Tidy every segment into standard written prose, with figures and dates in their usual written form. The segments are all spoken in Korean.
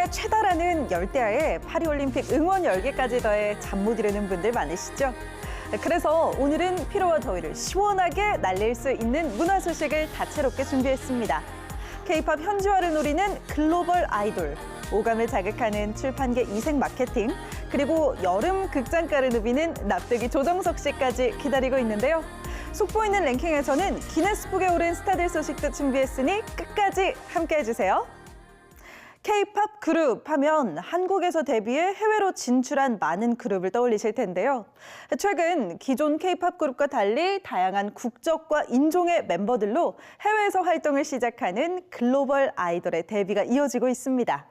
여름에 최다라는 열대야에 파리올림픽 응원 열기까지 더해 잠 못 이루는 분들 많으시죠? 그래서 오늘은 피로와 더위를 시원하게 날릴 수 있는 문화 소식을 다채롭게 준비했습니다. K-팝 현지화를 노리는 글로벌 아이돌, 오감을 자극하는 출판계 이색 마케팅, 그리고 여름 극장가를 누비는 납득이 조정석 씨까지 기다리고 있는데요. 속보이는 랭킹에서는 기네스북에 오른 스타들 소식도 준비했으니 끝까지 함께해주세요. K-팝 그룹 하면 한국에서 데뷔해 해외로 진출한 많은 그룹을 떠올리실 텐데요. 최근 기존 K-팝 그룹과 달리 다양한 국적과 인종의 멤버들로 해외에서 활동을 시작하는 글로벌 아이돌의 데뷔가 이어지고 있습니다.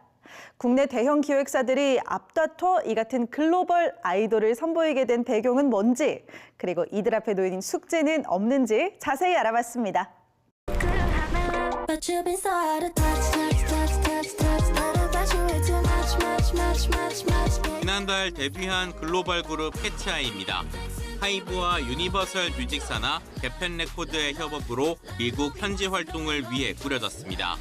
국내 대형 기획사들이 앞다퉈 이 같은 글로벌 아이돌을 선보이게 된 배경은 뭔지, 그리고 이들 앞에 놓인 숙제는 없는지 자세히 알아봤습니다. 지난달 데뷔한 글로벌 그룹 캐치아이입니다. 하이브와 유니버설 뮤직사나 개펜 레코드의 협업으로 미국 현지 활동을 위해 꾸려졌습니다.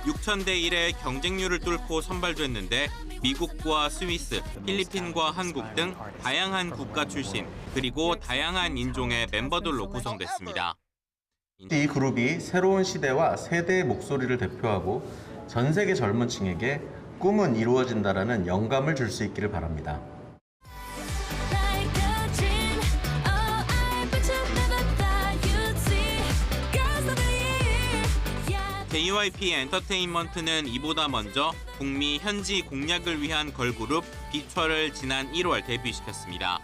6,000대 1의 경쟁률을 뚫고 선발됐는데 미국과 스위스, 필리핀과 한국 등 다양한 국가 출신, 그리고 다양한 인종의 멤버들로 구성됐습니다. 이 그룹이 새로운 시대와 세대의 목소리를 대표하고 전 세계 젊은 층에게 꿈은 이루어진다라는 영감을 줄 수 있기를 바랍니다. JYP 엔터테인먼트는 이보다 먼저 북미 현지 공략을 위한 걸그룹 비춰를 지난 1월 데뷔시켰습니다.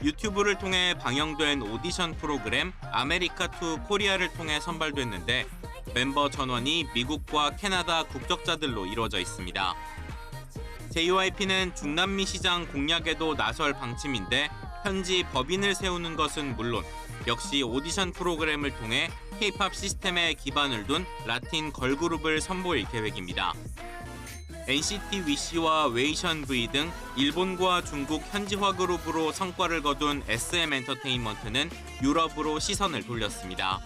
유튜브를 통해 방영된 오디션 프로그램 아메리카 투 코리아를 통해 선발됐는데 멤버 전원이 미국과 캐나다 국적자들로 이루어져 있습니다. JYP는 중남미 시장 공략에도 나설 방침인데 현지 법인을 세우는 것은 물론 역시 오디션 프로그램을 통해 K-팝 시스템에 기반을 둔 라틴 걸그룹을 선보일 계획입니다. NCT 위시와 웨이션 V 등 일본과 중국 현지화 그룹으로 성과를 거둔 SM 엔터테인먼트는 유럽으로 시선을 돌렸습니다.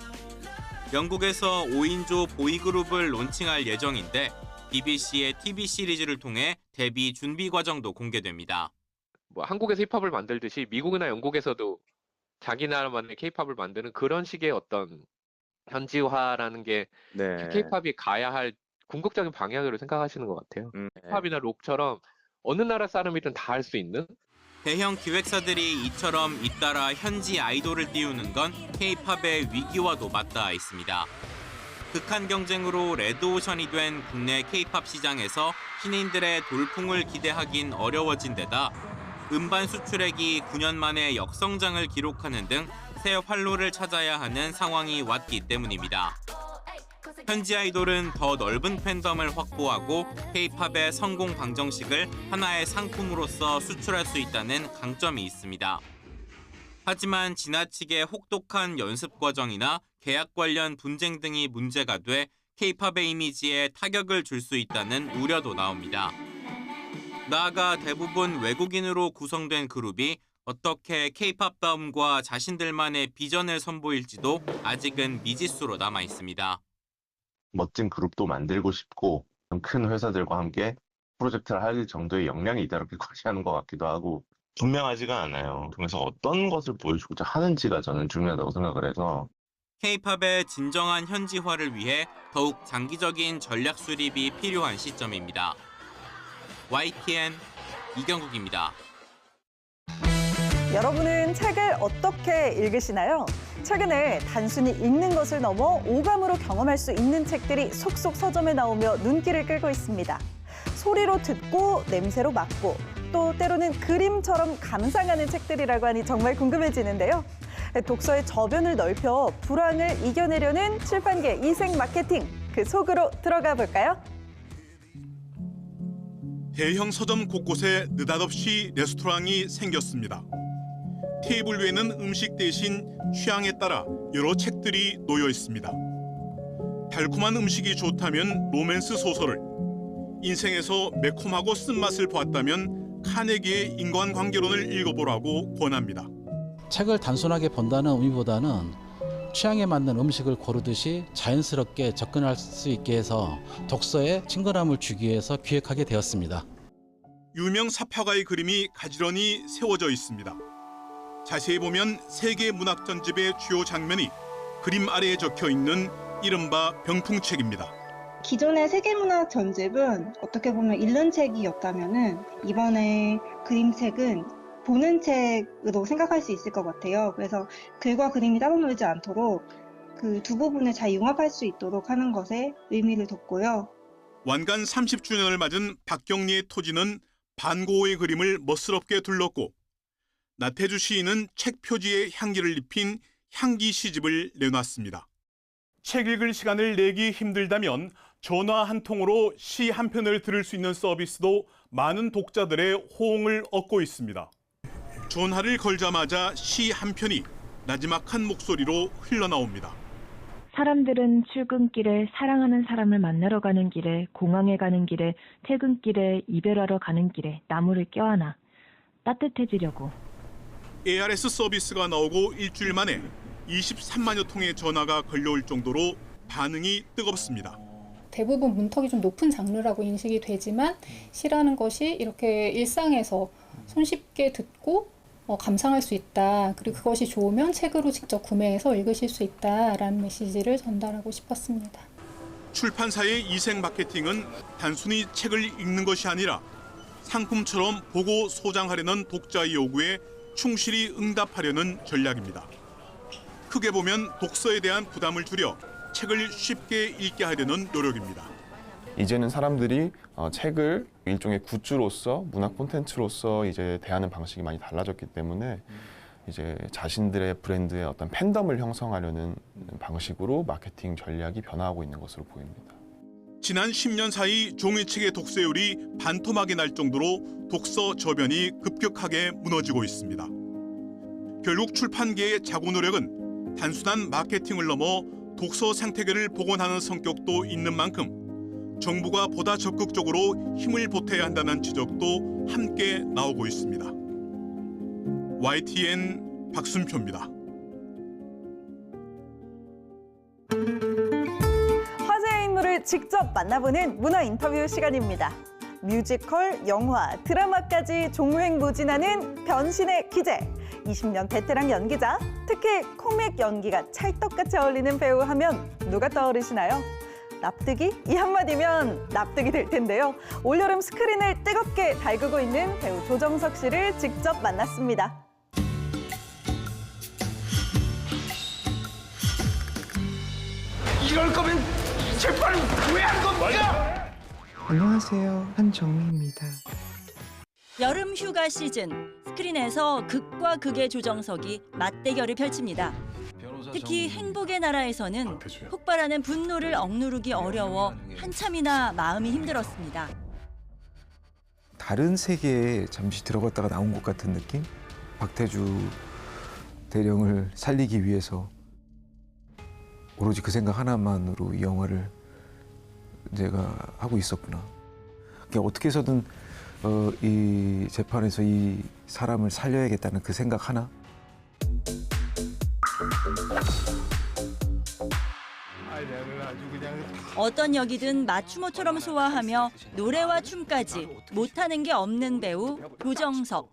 영국에서 5인조 보이그룹을 론칭할 예정인데 BBC의 TV 시리즈를 통해 데뷔 준비 과정도 공개됩니다. 한국에서 힙합을 만들듯이 미국이나 영국에서도 자기 나라만의 K-팝을 만드는 그런 식의 어떤 현지화라는 게 K-팝이 가야 할 궁극적인 방향으로 생각하시는 것 같아요. 힙합이나 록처럼 어느 나라 사람이든 다 할 수 있는? 대형 기획사들이 이처럼 잇따라 현지 아이돌을 띄우는 건 K-팝의 위기와도 맞닿아 있습니다. 극한 경쟁으로 레드오션이 된 국내 K-팝 시장에서 신인들의 돌풍을 기대하긴 어려워진 데다 음반 수출액이 9년 만에 역성장을 기록하는 등 새 활로를 찾아야 하는 상황이 왔기 때문입니다. 현지 아이돌은 더 넓은 팬덤을 확보하고 K-팝의 성공 방정식을 하나의 상품으로서 수출할 수 있다는 강점이 있습니다. 하지만 지나치게 혹독한 연습 과정이나 계약 관련 분쟁 등이 문제가 돼 K-팝의 이미지에 타격을 줄 수 있다는 우려도 나옵니다. 나아가 대부분 외국인으로 구성된 그룹이 어떻게 K-팝다움과 자신들만의 비전을 선보일지도 아직은 미지수로 남아 있습니다. 멋진 그룹도 만들고 싶고 큰 회사들과 함께 프로젝트를 할 정도의 역량이 있다고 과시하는 것 같기도 하고 분명하지가 않아요. 그래서 어떤 것을 보여주고자 하는지가 저는 중요하다고 생각을 해서 K-팝의 진정한 현지화를 위해 더욱 장기적인 전략 수립이 필요한 시점입니다. YTN 이경국입니다. 여러분은 책을 어떻게 읽으시나요? 최근에 단순히 읽는 것을 넘어 오감으로 경험할 수 있는 책들이 속속 서점에 나오며 눈길을 끌고 있습니다. 소리로 듣고 냄새로 맡고 또 때로는 그림처럼 감상하는 책들이라고 하니 정말 궁금해지는데요. 독서의 저변을 넓혀 불안을 이겨내려는 출판계 이색 마케팅, 그 속으로 들어가 볼까요? 대형 서점 곳곳에 느닷없이 레스토랑이 생겼습니다. 테이블 위에는 음식 대신 취향에 따라 여러 책들이 놓여 있습니다. 달콤한 음식이 좋다면 로맨스 소설을, 인생에서 매콤하고 쓴맛을 보았다면 카네기의 인간관계론을 읽어보라고 권합니다. 책을 단순하게 본다는 의미보다는 취향에 맞는 음식을 고르듯이 자연스럽게 접근할 수 있게 해서 독서에 친근함을 주기 위해서 기획하게 되었습니다. 유명 사파가의 그림이 가지런히 세워져 있습니다. 자세히 보면 세계 문학 전집의 주요 장면이 그림 아래에 적혀 있는 이른바 병풍책입니다. 기존의 세계문학 전집은 어떻게 보면 읽는 책이었다면은 이번에 그림책은 보는 책으로 생각할 수 있을 것 같아요. 그래서 글과 그림이 따로 놀지 않도록 그 두 부분을 잘 융합할 수 있도록 하는 것에 의미를 뒀고요. 완간 30주년을 맞은 박경리의 토지는 반고의 그림을 멋스럽게 둘렀고 나태주 시인은 책 표지에 향기를 입힌 향기 시집을 내놨습니다. 책 읽을 시간을 내기 힘들다면 전화 한 통으로 시 한 편을 들을 수 있는 서비스도 많은 독자들의 호응을 얻고 있습니다. 전화를 걸자마자 시 한 편이 나지막한 목소리로 흘러나옵니다. 사람들은 출근길에 사랑하는 사람을 만나러 가는 길에, 공항에 가는 길에, 퇴근길에, 이별하러 가는 길에 나무를 껴안아 따뜻해지려고. ARS 서비스가 나오고 일주일 만에 23만여 통의 전화가 걸려올 정도로 반응이 뜨겁습니다. 대부분 문턱이 좀 높은 장르라고 인식이 되지만 시라는 것이 이렇게 일상에서 손쉽게 듣고 감상할 수 있다. 그리고 그것이 좋으면 책으로 직접 구매해서 읽으실 수 있다라는 메시지를 전달하고 싶었습니다. 출판사의 이색 마케팅은 단순히 책을 읽는 것이 아니라 상품처럼 보고 소장하려는 독자의 요구에 충실히 응답하려는 전략입니다. 크게 보면 독서에 대한 부담을 줄여 책을 쉽게 읽게 하려는 노력입니다. 이제는 사람들이 책을 일종의 굿즈로서 문학 콘텐츠로서 이제 대하는 방식이 많이 달라졌기 때문에 이제 자신들의 브랜드의 어떤 팬덤을 형성하려는 방식으로 마케팅 전략이 변화하고 있는 것으로 보입니다. 지난 10년 사이 종이책의 독서율이 반토막이 날 정도로 독서 저변이 급격하게 무너지고 있습니다. 결국 출판계의 자구 노력은 단순한 마케팅을 넘어 독서 생태계를 복원하는 성격도 있는 만큼 정부가 보다 적극적으로 힘을 보태야 한다는 지적도 함께 나오고 있습니다. YTN 박순표입니다. 화제의 인물을 직접 만나보는 문화 인터뷰 시간입니다. 뮤지컬, 영화, 드라마까지 종횡무진하는 변신의 기재. 20년 베테랑 연기자, 특히 코믹 연기가 찰떡같이 어울리는 배우 하면 누가 떠오르시나요? 납득이? 이 한마디면 납득이 될 텐데요. 올여름 스크린을 뜨겁게 달구고 있는 배우 조정석 씨를 직접 만났습니다. 이럴 거면 재판을 왜 한 겁니까? 안녕하세요, 한정희입니다. 여름 휴가 시즌, 스크린에서 극과 극의 조정석이 맞대결을 펼칩니다. 특히 행복의 나라에서는 폭발하는 분노를 억누르기 어려워 한참이나 마음이 힘들었습니다. 다른 세계에 잠시 들어갔다가 나온 것 같은 느낌? 박태주 대령을 살리기 위해서 오로지 그 생각 하나만으로 이 영화를 내가 하고 있었구나. 그러니까 어떻게 해서든 이 재판에서 이 사람을 살려야겠다는 그 생각 하나? 어떤 역이든 맞춤옷처럼 소화하며 노래와 춤까지 못하는 게 없는 배우 조정석.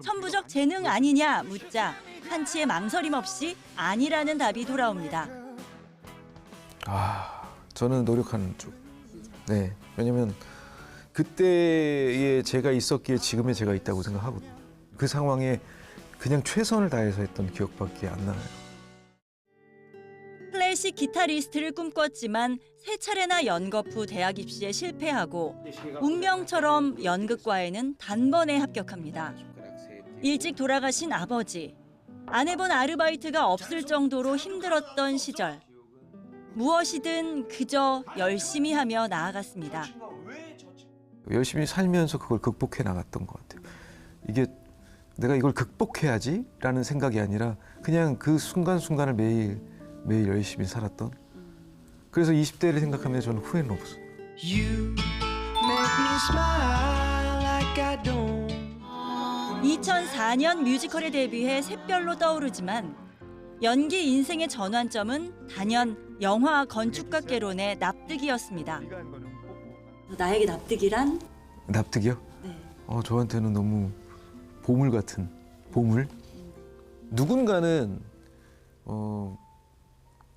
천부적 재능 아니냐 묻자 한치의 망설임 없이 아니라는 답이 돌아옵니다. 저는 노력하는 쪽. 네, 왜냐면 그때의 제가 있었기에 지금의 제가 있다고 생각하거든요. 그 상황에 그냥 최선을 다해서 했던 기억밖에 안 나요. 클래식 기타리스트를 꿈꿨지만 세 차례나 연극 후 대학 입시에 실패하고 운명처럼 연극과에는 단번에 합격합니다. 일찍 돌아가신 아버지, 안 해본 아르바이트가 없을 정도로 힘들었던 시절. 무엇이든 그저 열심히 하며 나아갔습니다. 열심히 살면서 그걸 극복해 나갔던 것 같아요. 이게 내가 이걸 극복해야지라는 생각이 아니라 그냥 그 순간순간을 매일 열심히 살았던. 그래서 20대를 생각하면 저는 후회는 없어요. 2004년 뮤지컬에 데뷔해 샛별로 떠오르지만 연기 인생의 전환점은 단연 영화 건축학개론의 납득이었습니다. 나에게 납득이란? 납득이요? 네. 저한테는 너무 보물 같은 보물. 누군가는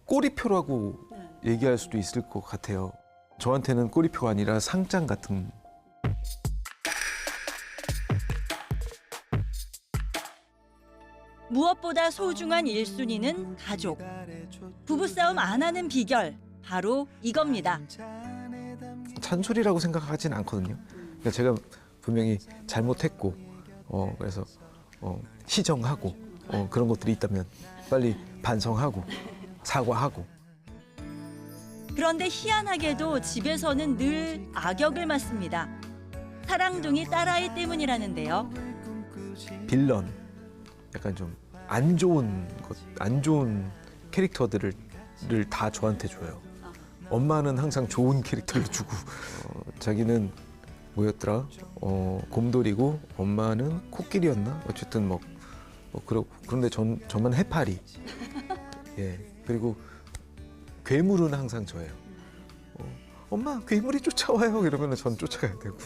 꼬리표라고 얘기할 수도 있을 것 같아요. 저한테는 꼬리표가 아니라 상장 같은. 무엇보다 소중한 1순위는 가족. 부부싸움 안 하는 비결, 바로 이겁니다. 잔소리라고 생각하진 않거든요. 그러니까 제가 분명히 잘못했고, 그래서 시정하고, 그런 것들이 있다면 빨리 반성하고, 사과하고. 그런데 희한하게도 집에서는 늘 악역을 맡습니다. 사랑둥이 딸아이 때문이라는데요. 빌런, 약간 좀 안 좋은 캐릭터들을 다 저한테 줘요. 엄마는 항상 좋은 캐릭터를 주고, 자기는 뭐였더라? 곰돌이고 엄마는 코끼리였나? 어쨌든 그런데 저만 해파리. 예. 그리고 괴물은 항상 저예요. 엄마 괴물이 쫓아와요. 이러면 전 쫓아가야 되고.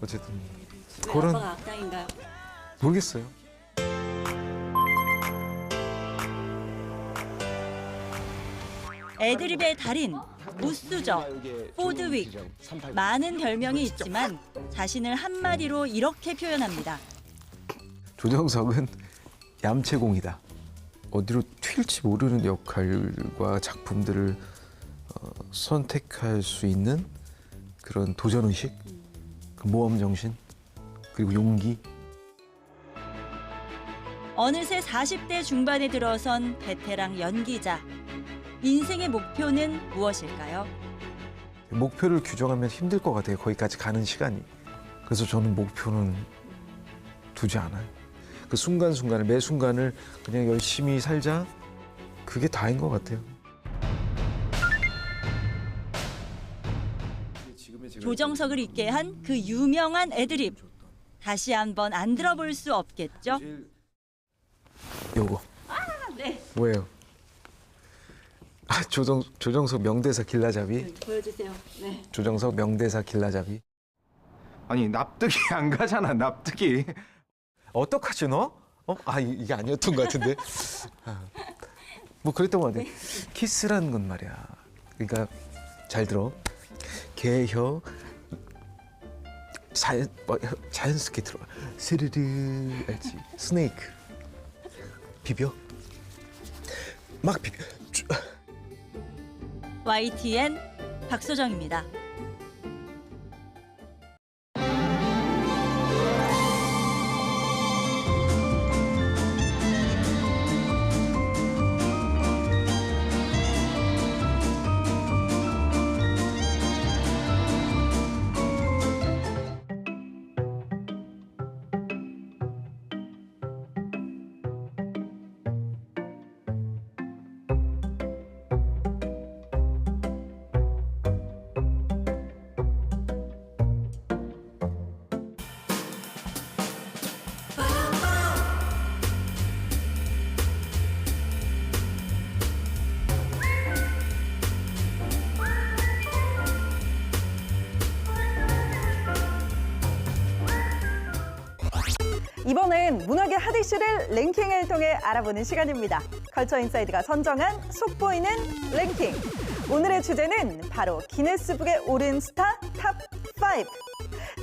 어쨌든 그런. 아빠가 악당인가요? 모르겠어요. 애드립의 달인, 무수저, 포드윅. 많은 별명이 있지만 자신을 한마디로 이렇게 표현합니다. 조정석은 얌체공이다. 어디로 튈지 모르는 역할과 작품들을 선택할 수 있는 그런 도전의식, 모험정신, 그리고 용기. 어느새 40대 중반에 들어선 베테랑 연기자. 인생의 목표는 무엇일까요? 목표를 규정하면 힘들 것 같아요. 거기까지 가는 시간이. 그래서 저는 목표는 두지 않아요. 그 순간순간을, 매 순간을 그냥 열심히 살자. 그게 다인 것 같아요. 조정석을 잊게 한 그 유명한 애드립. 다시 한번 안 들어볼 수 없겠죠? 요거. 네. 뭐예요? 조정석 명대사 길라잡이. 네, 보여주세요. 네. 조정석 명대사 길라잡이. 아니 납득이 안 가잖아. 납득이. 어떡하지 너? 이게 아니었던 것 같은데. 뭐 그랬던 것 같아. 키스라는 건 말이야. 그러니까 잘 들어. 개혀 자연스럽게 들어와. 스르르 알지? 스네이크. 비벼. 막 비벼. YTN 박소정입니다. 이번엔 문학의 핫 이슈를 랭킹을 통해 알아보는 시간입니다. 컬처 인사이드가 선정한 속보이는 랭킹. 오늘의 주제는 바로 기네스북에 오른 스타 탑5.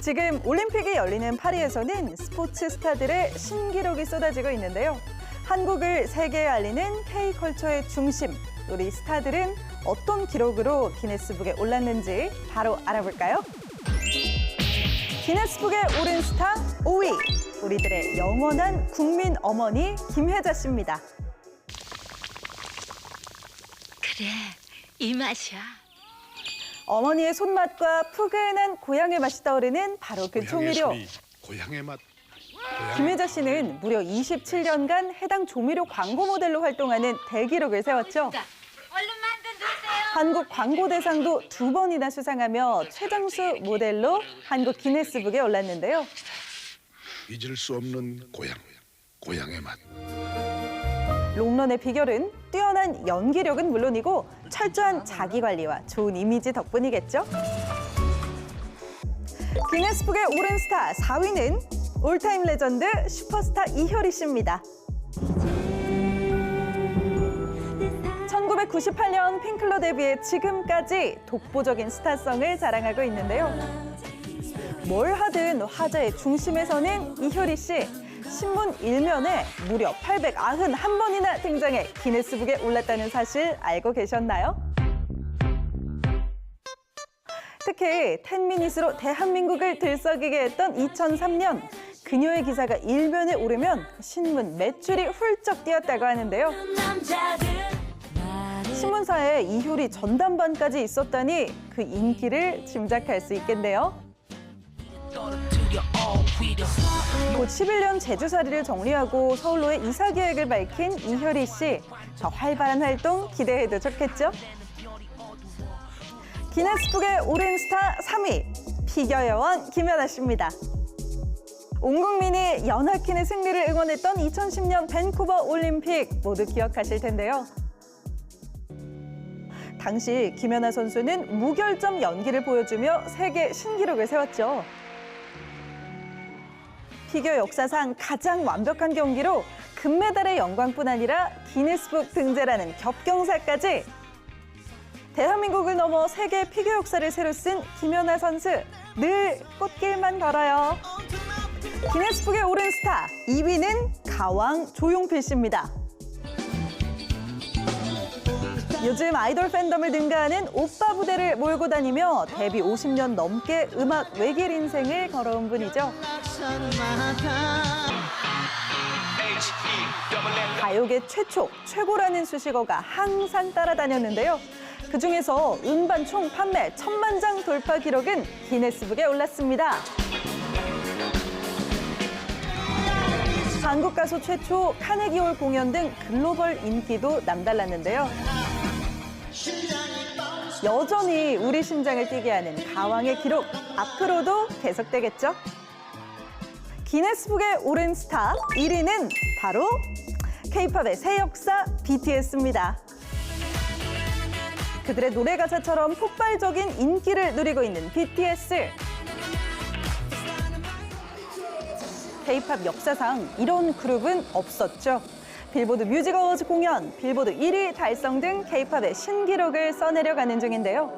지금 올림픽이 열리는 파리에서는 스포츠 스타들의 신기록이 쏟아지고 있는데요. 한국을 세계에 알리는 K컬처의 중심, 우리 스타들은 어떤 기록으로 기네스북에 올랐는지 바로 알아볼까요? 기네스북에 오른 스타 5위. 우리들의 영원한 국민 어머니 김혜자 씨입니다. 그래, 이 맛이야. 어머니의 손맛과 푸근한 고향의 맛이 떠오르는 바로 그 조미료. 고향의 맛. 김혜자 씨는 무려 27년간 해당 조미료 광고 모델로 활동하는 대기록을 세웠죠. 한국 광고대상도 2번이나 수상하며 최장수 모델로 한국 기네스북에 올랐는데요. 잊을 수 없는 고향의 맛. 롱런의 비결은 뛰어난 연기력은 물론이고 철저한 자기관리와 좋은 이미지 덕분이겠죠. 기네스북에 오른 스타 4위는 올타임 레전드 슈퍼스타 이효리 씨입니다. 1998년 핑클로 데뷔해 지금까지 독보적인 스타성을 자랑하고 있는데요. 뭘 하든 화제의 중심에 서는 이효리 씨. 신문 일면에 무려 891번이나 등장해 기네스북에 올랐다는 사실 알고 계셨나요? 특히 10미닛으로 대한민국을 들썩이게 했던 2003년 그녀의 기사가 일면에 오르면 신문 매출이 훌쩍 뛰었다고 하는데요. 신문사에 이효리 전담반까지 있었다니 그 인기를 짐작할 수 있겠네요. 곧 11년 제주살이를 정리하고 서울로의 이사 계획을 밝힌 이효리 씨. 더 활발한 활동 기대해도 좋겠죠? 기네스북에 오른 스타 3위, 피겨 여왕 김연아 씨입니다. 온 국민이 연하킨의 승리를 응원했던 2010년 밴쿠버 올림픽 모두 기억하실 텐데요. 당시 김연아 선수는 무결점 연기를 보여주며 세계 신기록을 세웠죠. 피겨 역사상 가장 완벽한 경기로 금메달의 영광뿐 아니라 기네스북 등재라는 겹경사까지. 대한민국을 넘어 세계 피겨 역사를 새로 쓴 김연아 선수, 늘 꽃길만 걸어요. 기네스북에 오른 스타 2위는 가왕 조용필 씨입니다. 요즘 아이돌 팬덤을 능가하는 오빠 부대를 몰고 다니며 데뷔 50년 넘게 음악 외길 인생을 걸어온 분이죠. 가요계 최초, 최고라는 수식어가 항상 따라다녔는데요. 그중에서 음반 총 판매 1000만 장 돌파 기록은 기네스북에 올랐습니다. 한국 가수 최초 카네기홀 공연 등 글로벌 인기도 남달랐는데요. 여전히 우리 심장을 뛰게 하는 가왕의 기록, 앞으로도 계속되겠죠? 기네스북에 오른 스타 1위는 바로 K-팝의 새 역사 BTS입니다. 그들의 노래 가사처럼 폭발적인 인기를 누리고 있는 BTS. K-팝 역사상 이런 그룹은 없었죠. 빌보드 뮤직 어워즈 공연, 빌보드 1위 달성 등 K-팝의 신기록을 써내려가는 중인데요.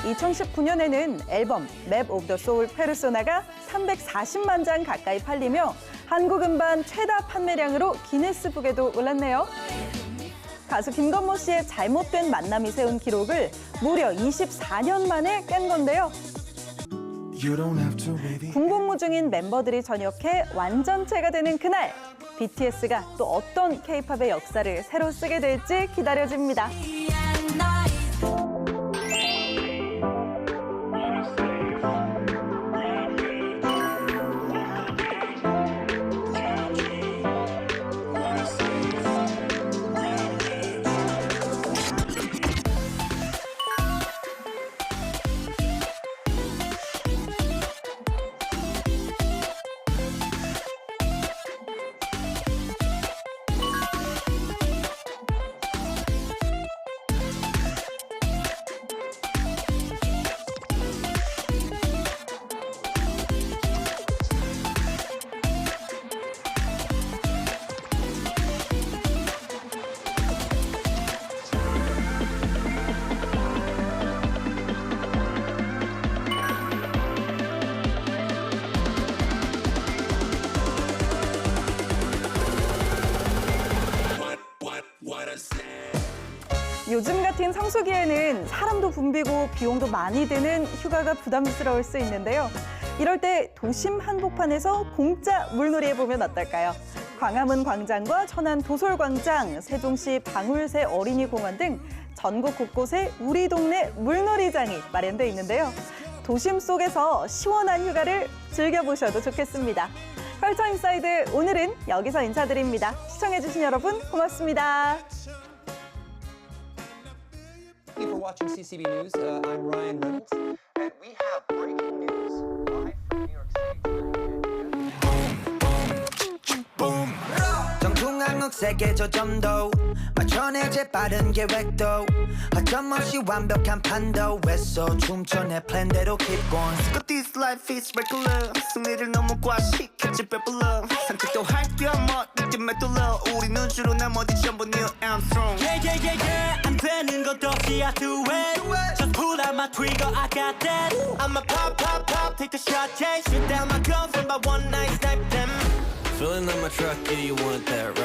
2019년에는 앨범 맵 오브 더 소울 페르소나가 340만 장 가까이 팔리며 한국 음반 최다 판매량으로 기네스북에도 올랐네요. 가수 김건모 씨의 잘못된 만남이 세운 기록을 무려 24년 만에 깬 건데요. 군복무 중인 멤버들이 전역해 완전체가 되는 그날, BTS가 또 어떤 K-팝의 역사를 새로 쓰게 될지 기다려집니다. 요즘 같은 성수기에는 사람도 붐비고 비용도 많이 드는 휴가가 부담스러울 수 있는데요. 이럴 때 도심 한복판에서 공짜 물놀이 해보면 어떨까요? 광화문 광장과 천안 도솔광장, 세종시 방울새 어린이공원 등 전국 곳곳에 우리 동네 물놀이장이 마련돼 있는데요. 도심 속에서 시원한 휴가를 즐겨보셔도 좋겠습니다. 컬처 인사이드 오늘은 여기서 인사드립니다. 시청해주신 여러분 고맙습니다. Thank you for watching CCB News. I'm Ryan Reynolds, and we have breaking news live from New York City. Boom, boom, boom. 세게 조점도 맞춰내 재빠른 계획도 어점없이 완벽한 판도 했어 춤춰 내 플랜대로 keep going But this life is regular 승리를 너무 과식했지 배불러 산책도 할겸 어디쯤에 뚫러 우리는 주로 나머지 전부 Neil Armstrong 안 되는 것 없이 I do it Just pull out my trigger I got that I'ma pop pop pop take a shot yeah shoot down my guns and by one night snipe them Filling up my truck, yeah, you want that